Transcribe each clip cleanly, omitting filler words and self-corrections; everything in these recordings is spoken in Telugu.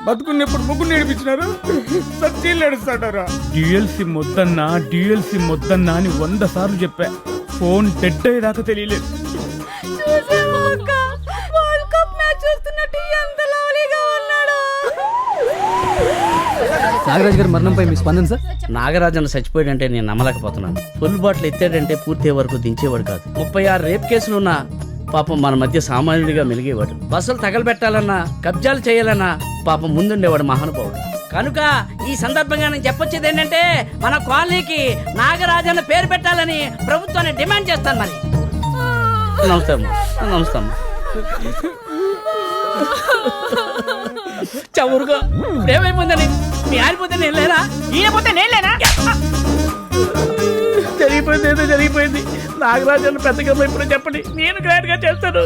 బతుకున్నప్పుడు ముగ్గురు నేర్పించినారు, సత్యం నడుస్తాడారా? డ్యూయల్ సిమ్ వద్దన్నా, డ్యూయల్ సిమ్ వద్దన్నా అని 100 సార్లు చెప్పా. ఫోన్ డెడ్ అయ్యేదాకా తెలియలేదు. నాగరాజు గారి మరణంపై మీ స్పందన సార్? నాగరాజన్ చచ్చిపోయాడంటే నేను నమ్మలేకపోతున్నాను. ఫుల్ బాటిల్ ఎత్తాడంటే పూర్తి వరకు దించేవాడు కాదు. 36 రేప్ కేసులున్నా పాపం మన మధ్య సామాన్యుడిగా మెలిగేవాడు. బస్సులు తగలబెట్టాలన్నా, కబ్జాలు చేయాలన్నా పాపం ముందుండేవాడు మహానుభావుడు. కనుక ఈ సందర్భంగా నేను చెప్పొచ్చేది ఏంటంటే, మన కాలనీకి నాగరాజన్న పేరు పెట్టాలని ప్రభుత్వాన్ని డిమాండ్ చేస్తాను. మరి నమస్తే అమ్మా. నమస్తే అమ్మా. చవురుగా ఏమైపోయిందని మీ ఆరిపోతే నేను లేరా? ఈయనపోతే నేను లేనా? జరిగిపోయింది ఏదో జరిగిపోయింది. నాగరాజన్న పెద్దగా ఇప్పుడు చెప్పండి, నేను గ్రాండ్ గా చేస్తాను.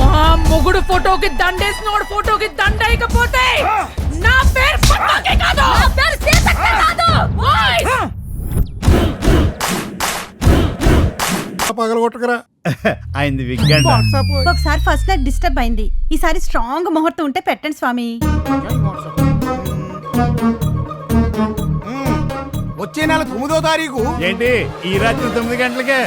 మా మొగుడు ఫోటోకి దండేసినోడు ఫోటోకి దండైకపోతే నా పేరు పట్టాకే కాదు, నా పేరు సీతక్కే కాదు. ఓయ్ పగలగొట్టకరా. అయింది విగ్గంట. ఒకసారి ఫస్ట్ నైట్ డిస్టర్బ్ అయింది. ఈసారి స్ట్రాంగ్ ముహూర్తం ఉంటే పెట్టండి స్వామి. వచ్చే నెల 9వ తారీఖు ఏంటి ఈ రాత్రి 9 గంటలకే?